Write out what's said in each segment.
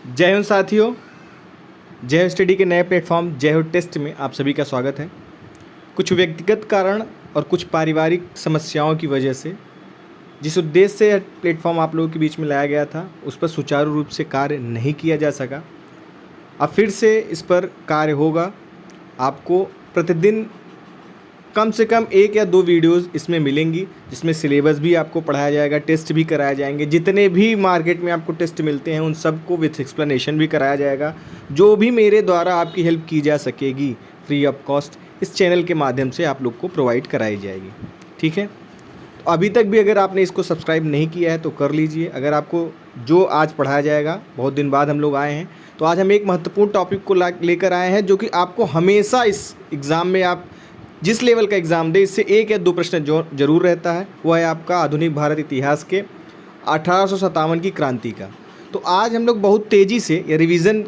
जय हिंद साथियों। जय हिंद स्टडी के नए प्लेटफॉर्म जय हिंद टेस्ट में आप सभी का स्वागत है। कुछ व्यक्तिगत कारण और कुछ पारिवारिक समस्याओं की वजह से जिस उद्देश्य से प्लेटफॉर्म आप लोगों के बीच में लाया गया था उस पर सुचारू रूप से कार्य नहीं किया जा सका। अब फिर से इस पर कार्य होगा। आपको प्रतिदिन कम से कम 1 या 2 वीडियोस इसमें मिलेंगी जिसमें सिलेबस भी आपको पढ़ाया जाएगा, टेस्ट भी कराए जाएंगे। जितने भी मार्केट में आपको टेस्ट मिलते हैं उन सबको विथ एक्सप्लेनेशन भी कराया जाएगा। जो भी मेरे द्वारा आपकी हेल्प की जा सकेगी फ्री ऑफ कॉस्ट इस चैनल के माध्यम से आप लोग को प्रोवाइड कराई जाएगी। ठीक है, तो अभी तक भी अगर आपने इसको सब्सक्राइब नहीं किया है तो कर लीजिए। अगर आपको जो आज पढ़ाया जाएगा, बहुत दिन बाद हम लोग आए हैं, तो आज हम एक महत्वपूर्ण टॉपिक को लेकर आए हैं जो कि आपको हमेशा इस एग्ज़ाम में आप जिस लेवल का एग्ज़ाम दे इससे 1 या 2 प्रश्न जो जरूर रहता है वो है आपका आधुनिक भारत इतिहास के 1857 की क्रांति का। तो आज हम लोग बहुत तेज़ी से या रिवीजन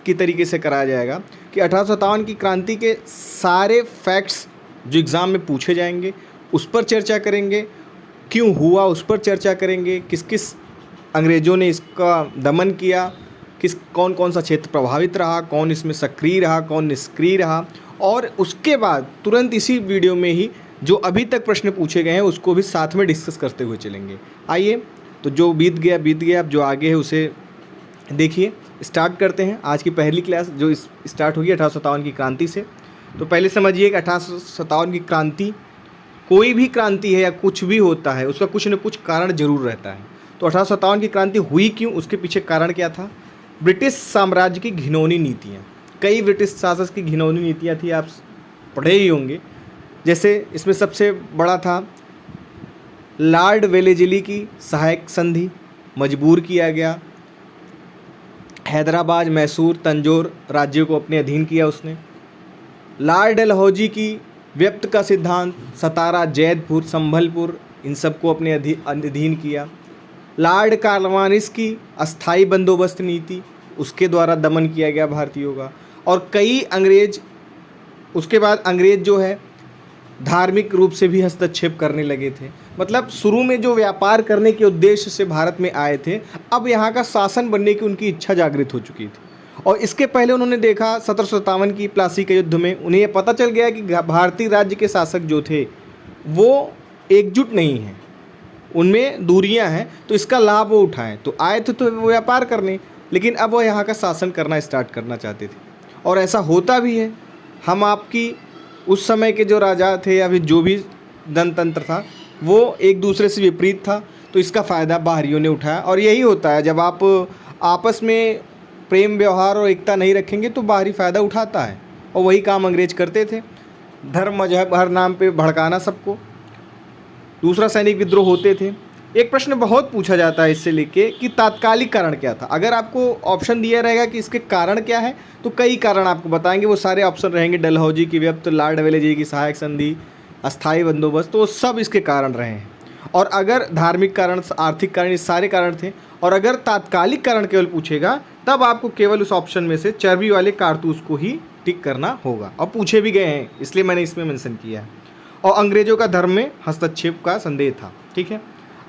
की तरीके से कराया जाएगा कि 1857 की क्रांति के सारे फैक्ट्स जो एग्ज़ाम में पूछे जाएंगे उस पर चर्चा करेंगे, क्यों हुआ उस पर चर्चा करेंगे, किस किस अंग्रेज़ों ने इसका दमन किया, कौन कौन सा क्षेत्र प्रभावित रहा, कौन इसमें सक्रिय रहा, कौन निष्क्रिय रहा, और उसके बाद तुरंत इसी वीडियो में ही जो अभी तक प्रश्न पूछे गए हैं उसको भी साथ में डिस्कस करते हुए चलेंगे। आइए, तो जो बीत गया, अब जो आगे है उसे देखिए। स्टार्ट करते हैं आज की पहली क्लास जो स्टार्ट होगी 1857 की क्रांति से। तो पहले समझिए कि 1857 की क्रांति, कोई भी क्रांति है या कुछ भी होता है उसका कुछ न कुछ कारण जरूर रहता है। तो 1857 की क्रांति हुई क्यों, उसके पीछे कारण क्या था? ब्रिटिश साम्राज्य की घिनौनी नीतियाँ, कई ब्रिटिश शासक की घिनौनी नीतियाँ थी, आप पढ़े ही होंगे। जैसे इसमें सबसे बड़ा था लॉर्ड वेलेस्ली की सहायक संधि, मजबूर किया गया। हैदराबाद, मैसूर, तंजौर राज्यों को अपने अधीन किया उसने। लॉर्ड डलहौजी की व्यक्त का सिद्धांत, सतारा, जैदपुर, संभलपुर, इन सबको अपने अधीन किया। लॉर्ड कार्नवालिस की अस्थाई बंदोबस्त नीति, उसके द्वारा दमन किया गया भारतीयों का। और कई अंग्रेज, उसके बाद अंग्रेज जो है धार्मिक रूप से भी हस्तक्षेप करने लगे थे। मतलब शुरू में जो व्यापार करने के उद्देश्य से भारत में आए थे, अब यहाँ का शासन बनने की उनकी इच्छा जागृत हो चुकी थी। और इसके पहले उन्होंने देखा 1757 की प्लासी के युद्ध में उन्हें ये पता चल गया कि भारतीय राज्य के शासक जो थे वो एकजुट नहीं हैं, उनमें दूरियां हैं, तो इसका लाभ वो उठाएं। तो आए थे तो वो व्यापार करने, लेकिन अब वो यहाँ का शासन करना स्टार्ट करना चाहते थे। और ऐसा होता भी है। हम आपकी उस समय के जो राजा थे या फिर जो भी जनतंत्र था वो एक दूसरे से विपरीत था, तो इसका फ़ायदा बाहरियों ने उठाया। और यही होता है, जब आप आपस में प्रेम व्यवहार और एकता नहीं रखेंगे तो बाहरी फ़ायदा उठाता है। और वही काम अंग्रेज करते थे, धर्म मजहब हर नाम पे भड़काना सबको। दूसरा, सैनिक विद्रोह होते थे। एक प्रश्न बहुत पूछा जाता है इससे लेके कि तात्कालिक कारण क्या था। अगर आपको ऑप्शन दिया रहेगा कि इसके कारण क्या है तो कई कारण आपको बताएंगे, वो सारे ऑप्शन रहेंगे। डलहौजी की व्यक्त, लॉर्ड वेलेस्ली की सहायक संधि, अस्थाई बंदोबस्त, तो सब इसके कारण रहे हैं। और अगर धार्मिक कारण, आर्थिक कारण, ये सारे कारण थे। और अगर तात्कालिक कारण केवल पूछेगा तब आपको केवल उस ऑप्शन में से चर्बी वाले कारतूस को ही टिक करना होगा। और पूछे भी गए हैं, इसलिए मैंने इसमें मेंशन किया है। और अंग्रेजों का धर्म में हस्तक्षेप का संदेह था। ठीक है,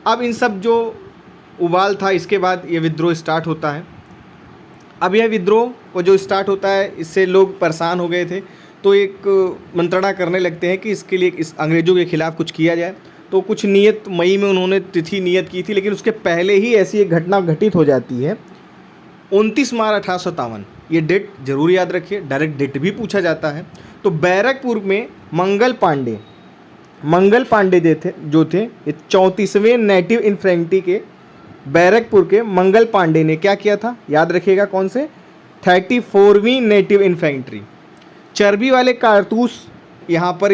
अब इन सब जो उबाल था, इसके बाद ये विद्रोह स्टार्ट होता है। अब यह विद्रोह को जो स्टार्ट होता है इससे लोग परेशान हो गए थे, तो एक मंत्रणा करने लगते हैं कि इसके लिए इस अंग्रेज़ों के खिलाफ़ कुछ किया जाए। तो कुछ नियत मई में उन्होंने तिथि नियत की थी, लेकिन उसके पहले ही ऐसी एक घटना घटित हो जाती है 29 मार्च 1857। ये डेट जरूर याद रखिए, डायरेक्ट डेट भी पूछा जाता है। तो बैरकपुर में मंगल पांडे जो थे ये 34वें नेटिव इन्फेंट्री के बैरकपुर के मंगल पांडे ने क्या किया था, याद रखिएगा कौन से, 34वीं नेटिव इन्फेंट्री। चर्बी वाले कारतूस यहाँ पर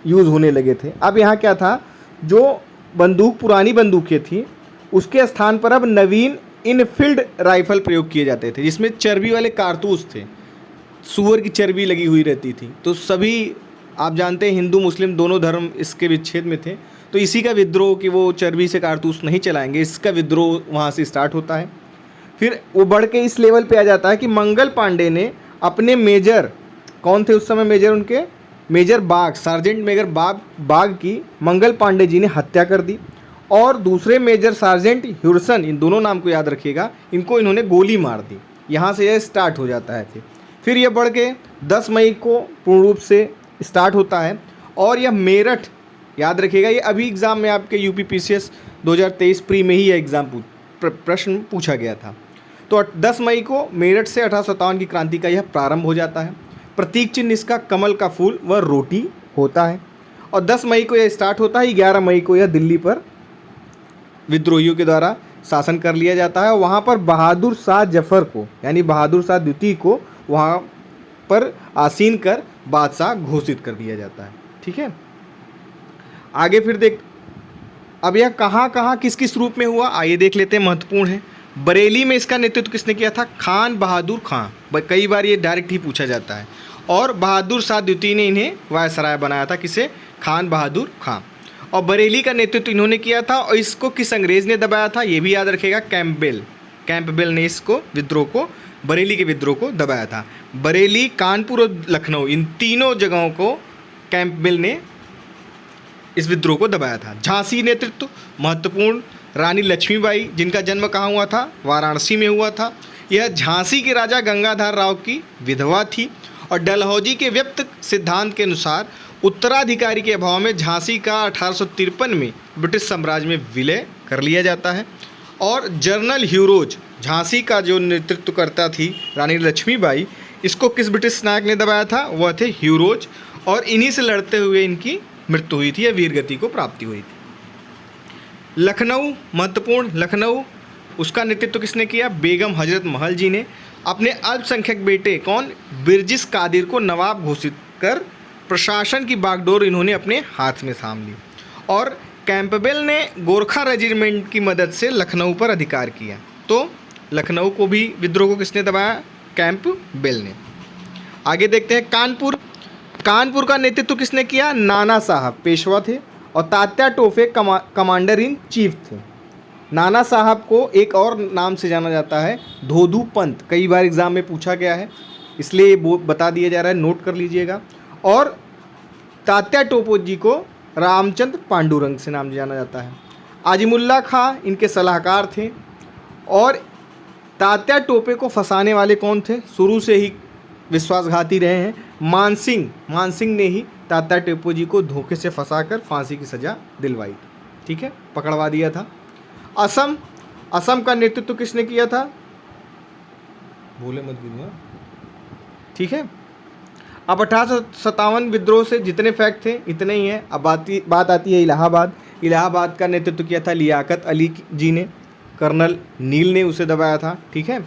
यूज़ होने लगे थे। अब यहाँ क्या था, जो पुरानी बंदूकें थी उसके स्थान पर अब नवीन इनफील्ड राइफल प्रयोग किए जाते थे, जिसमें चर्बी वाले कारतूस थे, सूअर की चर्बी लगी हुई रहती थी। तो सभी आप जानते हैं हिंदू मुस्लिम दोनों धर्म इसके विच्छेद में थे, तो इसी का विद्रोह कि वो चर्बी से कारतूस नहीं चलाएंगे, इसका विद्रोह वहाँ से स्टार्ट होता है। फिर वो बढ़ के इस लेवल पे आ जाता है कि मंगल पांडे ने अपने मेजर, कौन थे उस समय मेजर, उनके मेजर बाग, सार्जेंट मेजर बाग की मंगल पांडे जी ने हत्या कर दी। और दूसरे मेजर सार्जेंट ह्यूरसन, इन दोनों नाम को याद रखिएगा, इनको इन्होंने गोली मार दी। यहाँ से यह स्टार्ट हो जाता है। फिर यह बढ़ के 10 मई को पूर्ण रूप से स्टार्ट होता है और यह मेरठ, याद रखिएगा ये अभी एग्ज़ाम में आपके यूपीपीसीएस 2023 प्री में ही यह एग्ज़ाम प्रश्न पूछा गया था। तो 10 मई को मेरठ से 1857 की क्रांति का यह प्रारंभ हो जाता है। प्रतीक चिन्ह इसका कमल का फूल व रोटी होता है और 10 मई को यह स्टार्ट होता है। 11 मई को यह दिल्ली पर विद्रोहियों के द्वारा शासन कर लिया जाता है। वहाँ पर बहादुर शाह जफर को, यानी बहादुर शाह द्वितीय को वहाँ पर आसीन कर बादशाह घोषित कर दिया जाता है। ठीक है, आगे फिर देख, अब यह कहाँ कहाँ किस किस रूप में हुआ आइए देख लेते हैं, महत्वपूर्ण है। बरेली में इसका नेतृत्व किसने किया था? खान बहादुर खां। कई बार ये डायरेक्ट ही पूछा जाता है। और बहादुर शाह द्वितीय ने इन्हें वायसराय बनाया था, किसे? खान बहादुर खां। और बरेली का नेतृत्व इन्होंने किया था और इसको किस अंग्रेज़ ने दबाया था? ये भी याद रखेगा, कैंपबेल ने इसको विद्रोह को, बरेली के विद्रोह को दबाया था। बरेली, कानपुर और लखनऊ, इन तीनों जगहों को कैंपबेल ने इस विद्रोह को दबाया था। झांसी नेतृत्व महत्वपूर्ण, रानी लक्ष्मीबाई, जिनका जन्म कहाँ हुआ था? वाराणसी में हुआ था। यह झांसी के राजा गंगाधर राव की विधवा थी और डलहौजी के व्यक्त सिद्धांत के अनुसार उत्तराधिकारी के अभाव में झांसी का 1853 में ब्रिटिश साम्राज्य में विलय कर लिया जाता है। और जनरल ह्यूरोज, झांसी का जो नेतृत्व करता थी रानी लक्ष्मीबाई, इसको किस ब्रिटिश नायक ने दबाया था? वह थे ह्यूरोज और इन्हीं से लड़ते हुए इनकी मृत्यु हुई थी या वीरगति को प्राप्ति हुई थी। लखनऊ महत्वपूर्ण, लखनऊ उसका नेतृत्व किसने किया? बेगम हजरत महल जी ने। अपने अल्पसंख्यक बेटे कौन? बिरजिस कादिर को नवाब घोषित कर प्रशासन की बागडोर इन्होंने अपने हाथ में थाम ली। और कैंपबेल ने गोरखा रेजिमेंट की मदद से लखनऊ पर अधिकार किया। तो लखनऊ को भी विद्रोह को किसने दबाया? कैंपबेल ने। आगे देखते हैं कानपुर। कानपुर का नेतृत्व किसने किया? नाना साहब पेशवा थे और Tatya Tope commander in chief थे। नाना साहब को एक और नाम से जाना जाता है, धोधू पंत। कई बार एग्जाम में पूछा गया है, इसलिए वो बता दिया जा रहा है, नोट कर लीजिएगा। और तात्या टोपे जी को रामचंद्र पांडुरंग से नाम जाना जाता है। आजिमुल्ला खां इनके सलाहकार थे। और तात्या टोपे को फंसाने वाले कौन थे? शुरू से ही विश्वासघाती रहे हैं मानसिंह ने ही तात्या टोपे जी को धोखे से फंसाकर फांसी की सज़ा दिलवाई। ठीक है, पकड़वा दिया था। असम का नेतृत्व किसने किया था? भूले मत भूलिए। ठीक है, अब 1857 विद्रोह से जितने फैक्ट थे इतने ही हैं। अब बात आती है इलाहाबाद का नेतृत्व किया था लियाकत अली जी ने। कर्नल नील ने उसे दबाया था। ठीक है,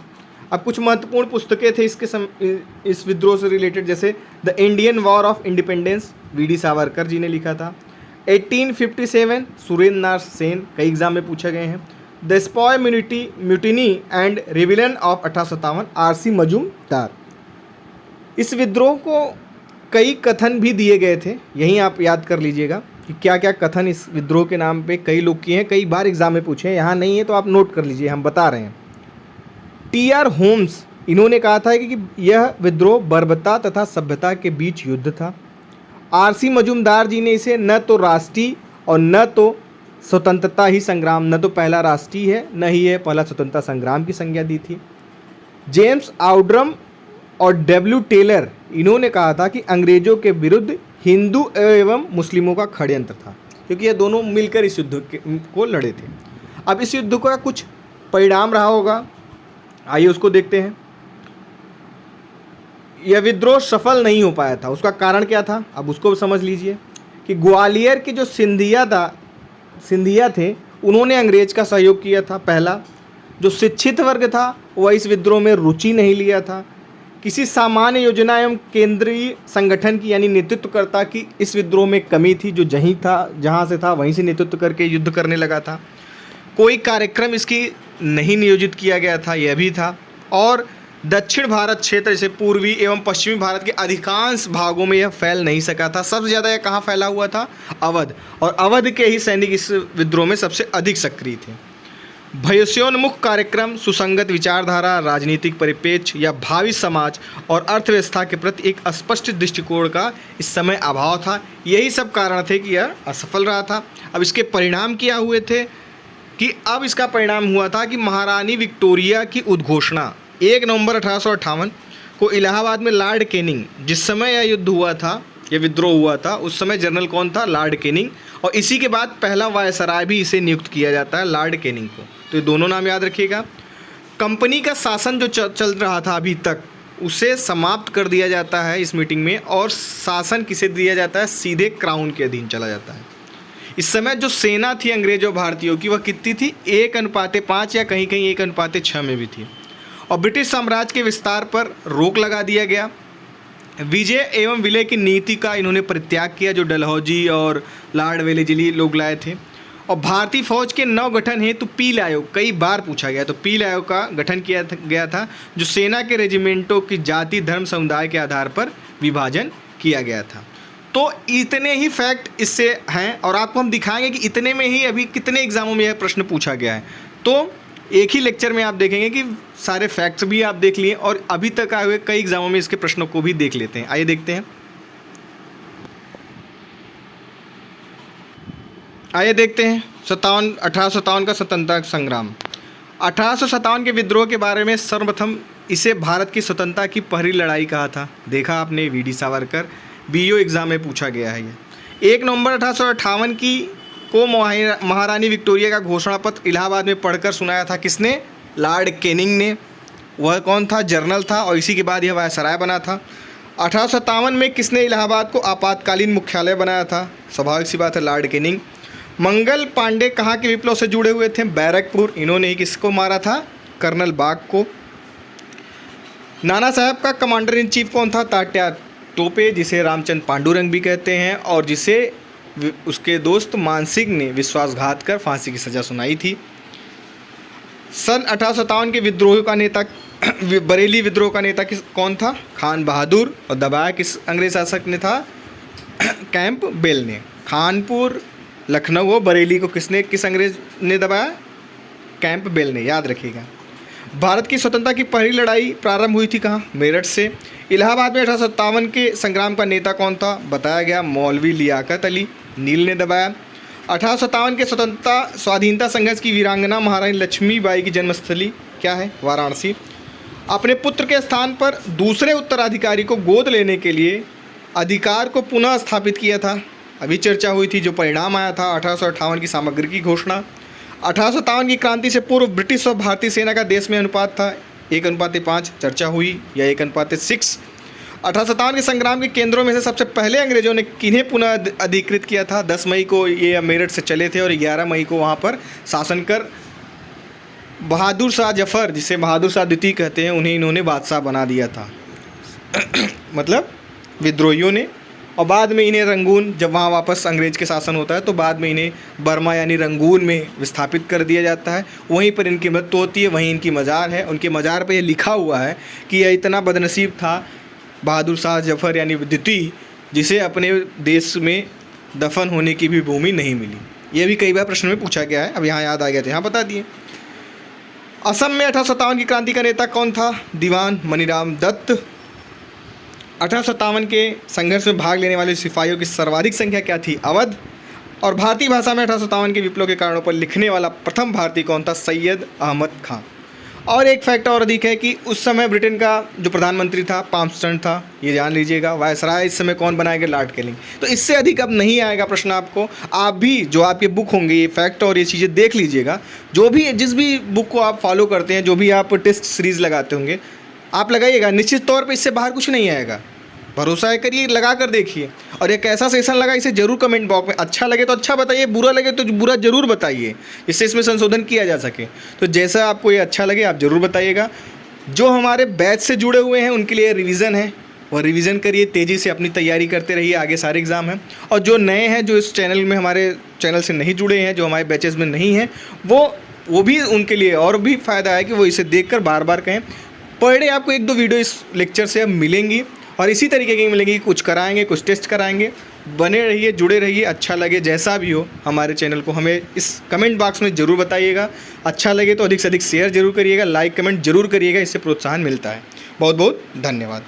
अब कुछ महत्वपूर्ण पुस्तकें थे इस विद्रोह से रिलेटेड, जैसे the Indian war of independence, V D. Savarkar ji ने लिखा था। 1857 सुरेंद्र नाथ सेन, कई एग्जाम में पूछे गए हैं। The sepoy mutiny and rebellion of 1857, R C. Majumdar. इस विद्रोह को कई कथन भी दिए गए थे, यहीं आप याद कर लीजिएगा कि क्या क्या कथन इस विद्रोह के नाम पे कई लोग किए हैं, कई बार एग्जाम में पूछे हैं। यहाँ नहीं है तो आप नोट कर लीजिए, हम बता रहे हैं। टी.आर. होम्स, इन्होंने कहा था कि यह विद्रोह बर्बरता तथा सभ्यता के बीच युद्ध था। आर.सी. मजूमदार जी ने इसे न तो राष्ट्रीय और न तो स्वतंत्रता ही संग्राम, न तो पहला राष्ट्रीय है न ही है पहला स्वतंत्रता संग्राम की संज्ञा दी थी। जेम्स आउड्रम और डब्ल्यू टेलर, इन्होंने कहा था कि अंग्रेजों के विरुद्ध हिंदू एवं मुस्लिमों का षड्यंत्र था, क्योंकि ये दोनों मिलकर इस युद्ध को लड़े थे। अब इस युद्ध का कुछ परिणाम रहा होगा, आइए उसको देखते हैं। यह विद्रोह सफल नहीं हो पाया था, उसका कारण क्या था? अब उसको समझ लीजिए कि ग्वालियर के जो सिंधिया थे, उन्होंने अंग्रेज का सहयोग किया था। पहला, जो शिक्षित वर्ग था वह इस विद्रोह में रुचि नहीं लिया था। किसी सामान्य योजना एवं केंद्रीय संगठन की यानी नेतृत्वकर्ता की इस विद्रोह में कमी थी, जो जहाँ से था वहीं से नेतृत्व करके युद्ध करने लगा था। कोई कार्यक्रम इसकी नहीं नियोजित किया गया था, यह भी था। और दक्षिण भारत क्षेत्र जैसे पूर्वी एवं पश्चिमी भारत के अधिकांश भागों में यह फैल नहीं सका था। सबसे ज़्यादा यह कहाँ फैला हुआ था? अवध। और अवध के ही सैनिक इस विद्रोह में सबसे अधिक सक्रिय थे। भयोन्मुख कार्यक्रम, सुसंगत विचारधारा, राजनीतिक परिप्रेक्ष्य या भावी समाज और अर्थव्यवस्था के प्रति एक स्पष्ट दृष्टिकोण का इस समय अभाव था। यही सब कारण थे कि यह असफल रहा था। अब इसके परिणाम क्या हुए थे कि अब इसका परिणाम हुआ था कि महारानी विक्टोरिया की उद्घोषणा 1 नवंबर 1858 को इलाहाबाद में लॉर्ड कैनिंग, जिस समय यह युद्ध हुआ था, यह विद्रोह हुआ था, उस समय जनरल कौन था? Lord Canning. और इसी के बाद पहला वायसराय भी इसे नियुक्त किया जाता है, लॉर्ड कैनिंग को। तो ये दोनों नाम याद रखिएगा। कंपनी का शासन जो चल रहा था अभी तक, उसे समाप्त कर दिया जाता है इस मीटिंग में, और शासन किसे दिया जाता है? सीधे क्राउन के अधीन चला जाता है। इस समय जो सेना थी अंग्रेजों भारतीयों की, वह कितनी थी? 1:5 या कहीं कहीं 1:6 में भी थी। और ब्रिटिश साम्राज्य के विस्तार पर रोक लगा दिया गया। विजय एवं विलय की नीति का इन्होंने परित्याग किया, जो डलहौजी और लॉर्ड वेलेस्ली लोग लाए थे। और भारतीय फौज के नवगठन हेतु पील आयोग, कई बार पूछा गया, तो पील आयोग का गठन किया गया था, जो सेना के रेजिमेंटों की जाति धर्म समुदाय के आधार पर विभाजन किया गया था। तो इतने ही फैक्ट इससे हैं, और आपको हम दिखाएंगे कि इतने में ही अभी कितने एग्जामों में यह प्रश्न पूछा गया है। तो एक ही लेक्चर में आप देखेंगे कि सारे फैक्ट्स भी आप देख लिए, और अभी तक आए हुए कई एग्जामों में इसके प्रश्नों को भी देख लेते हैं। आइए देखते हैं। आइए देखते हैं 1857 का स्वतंत्रता संग्राम। 1857 के विद्रोह के बारे में सर्वप्रथम इसे भारत की स्वतंत्रता की पहली लड़ाई कहा था। देखा आपने, वीडी सावरकर, बीओ एग्जाम में पूछा गया है ये। 1 नवंबर 1858 को महारानी विक्टोरिया का घोषणा पत्र इलाहाबाद में पढ़कर सुनाया था। किसने? लॉर्ड कैनिंग ने। वह कौन था? जर्नल था, और इसी के बाद यह वायसराय बना था। 1857 में किसने इलाहाबाद को आपातकालीन मुख्यालय बनाया था? स्वाभाविक सी बात है, लॉर्ड कैनिंग। मंगल पांडे कहाँ के विप्लव से जुड़े हुए थे? बैरकपुर। इन्होंने ही किसको मारा था? कर्नल बाग को। नाना साहब का कमांडर इन चीफ कौन था? तात्या टोपे, जिसे रामचंद्र पांडुरंग भी कहते हैं, और जिसे उसके दोस्त मानसिंह ने विश्वासघात कर फांसी की सज़ा सुनाई थी। सन 1857 के विद्रोह का नेता, बरेली विद्रोह का नेता कौन था? खान बहादुर। और दबाया किस अंग्रेज शासक ने था? कैंप बेल ने। कानपुर, लखनऊ और बरेली को किस अंग्रेज ने दबाया? कैंप बेल ने, याद रखिएगा। भारत की स्वतंत्रता की पहली लड़ाई प्रारंभ हुई थी कहाँ? मेरठ से। इलाहाबाद में 1857 के संग्राम का नेता कौन था? बताया गया, मौलवी लियाकत अली। नील ने दबाया। 1857 के स्वतंत्रता स्वाधीनता संघर्ष की वीरांगना महारानी लक्ष्मीबाई की जन्मस्थली क्या है? वाराणसी। अपने पुत्र के स्थान पर दूसरे उत्तराधिकारी को गोद लेने के लिए अधिकार को पुनः स्थापित किया था। अभी चर्चा हुई थी, जो परिणाम आया था 1858 की सामग्री की घोषणा। 1857 की क्रांति से पूर्व ब्रिटिश और भारतीय सेना का देश में अनुपात था 1:5, चर्चा हुई, या 1:6। 1857 के संग्राम के केंद्रों में से सबसे पहले अंग्रेजों ने किन्हें पुनः अधिकृत किया था? 10 मई को ये मेरठ से चले थे, और 11 मई को वहाँ पर शासन कर बहादुर शाह जफ़र, जिसे बहादुर शाह द्वितीय कहते हैं, उन्हें इन्होंने बादशाह बना दिया था मतलब विद्रोहियों ने। और बाद में इन्हें रंगून, जब वहाँ वापस अंग्रेज के शासन होता है, तो बाद में इन्हें बर्मा यानी रंगून में विस्थापित कर दिया जाता है। वहीं पर इनकी मृत्यु होती है, वहीं इनकी मज़ार है। उनके मज़ार पर यह लिखा हुआ है कि यह इतना बदनसीब था बहादुर शाह जफ़र यानी द्वितीय, जिसे अपने देश में दफन होने की भी भूमि नहीं मिली। ये भी कई बार प्रश्न में पूछा गया है, अब यहाँ याद आ गया था, यहाँ बता दिए। असम में 1857 की क्रांति का नेता कौन था? दीवान मनीराम दत्त। 1857 के संघर्ष में भाग लेने वाले सिपाहियों की सर्वाधिक संख्या क्या थी? अवध। और भारतीय भाषा में 1857 के विप्लव के कारणों पर लिखने वाला प्रथम भारतीय कौन था? सैयद अहमद खां। और एक फैक्ट और अधिक है कि उस समय ब्रिटेन का जो प्रधानमंत्री था पाम्पस्टन था, ये जान लीजिएगा। वायसराय इस समय कौन बनाएगा? Lord Canning. तो इससे अधिक अब नहीं आएगा प्रश्न आपको। आप भी जो आपके बुक होंगे, ये फैक्ट और ये चीज़ें देख लीजिएगा। जो भी जिस भी बुक को आप फॉलो करते हैं, जो भी आप टेस्ट सीरीज़ लगाते होंगे, आप लगाइएगा, निश्चित तौर पे इससे बाहर कुछ नहीं आएगा। भरोसा है, करिए, लगा कर देखिए। और ये कैसा सेशन लगा इसे ज़रूर कमेंट बॉक्स में, अच्छा लगे तो अच्छा बताइए, बुरा लगे तो बुरा ज़रूर बताइए, जिससे इसमें संशोधन किया जा सके। तो जैसा आपको ये अच्छा लगे आप ज़रूर बताइएगा। जो हमारे बैच से जुड़े हुए हैं उनके लिए रिवीजन है, और रिवीजन करिए, तेज़ी से अपनी तैयारी करते रहिए, आगे सारे एग्ज़ाम हैं। और जो नए हैं, जो इस चैनल में हमारे चैनल से नहीं जुड़े हैं, जो हमारे बैचेज़ में नहीं हैं, वो भी उनके लिए और भी फ़ायदा है कि वो इसे देख कर बार बार कहें। पर डे आपको 1-2 वीडियो इस लेक्चर से अब मिलेंगी, और इसी तरीके की मिलेंगी, कुछ कराएंगे, कुछ टेस्ट कराएंगे। बने रहिए, जुड़े रहिए। अच्छा लगे जैसा भी हो हमारे चैनल को हमें इस कमेंट बॉक्स में ज़रूर बताइएगा। अच्छा लगे तो अधिक से अधिक शेयर ज़रूर करिएगा, लाइक कमेंट ज़रूर करिएगा, इससे प्रोत्साहन मिलता है। बहुत बहुत धन्यवाद।